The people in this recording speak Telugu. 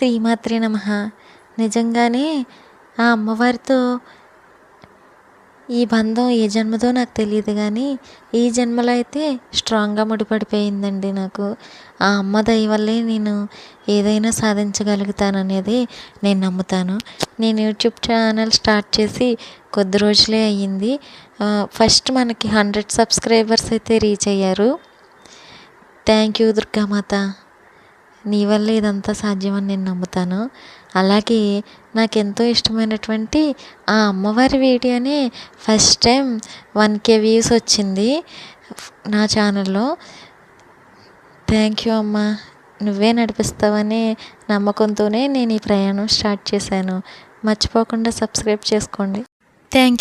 శ్రీమాత్రే నమః. నిజంగానే ఆ అమ్మవారితో ఈ బంధం ఏ జన్మదో నాకు తెలియదు కానీ ఈ జన్మలో అయితే స్ట్రాంగ్గా ముడిపడిపోయిందండి నాకు. ఆ అమ్మ దయ వల్లే నేను ఏదైనా సాధించగలుగుతాననేది నేను నమ్ముతాను. నేను యూట్యూబ్ ఛానల్ స్టార్ట్ చేసి కొద్ది రోజులే అయ్యింది. ఫస్ట్ మనకి 100 సబ్స్క్రైబర్స్ అయితే రీచ్ అయ్యారు. థ్యాంక్ యూ దుర్గామాత, నీ వల్లే ఇదంతా సాధ్యమని నేను నమ్ముతాను. అలాగే నాకు ఎంతో ఇష్టమైనటువంటి ఆ అమ్మవారి వీడియోనే ఫస్ట్ టైం 1K వ్యూస్ వచ్చింది నా ఛానల్లో. థ్యాంక్ యూ అమ్మ, నువ్వే నడిపిస్తావనే నమ్మకంతోనే నేను ఈ ప్రయాణం స్టార్ట్ చేశాను. మర్చిపోకుండా సబ్స్క్రైబ్ చేసుకోండి. థ్యాంక్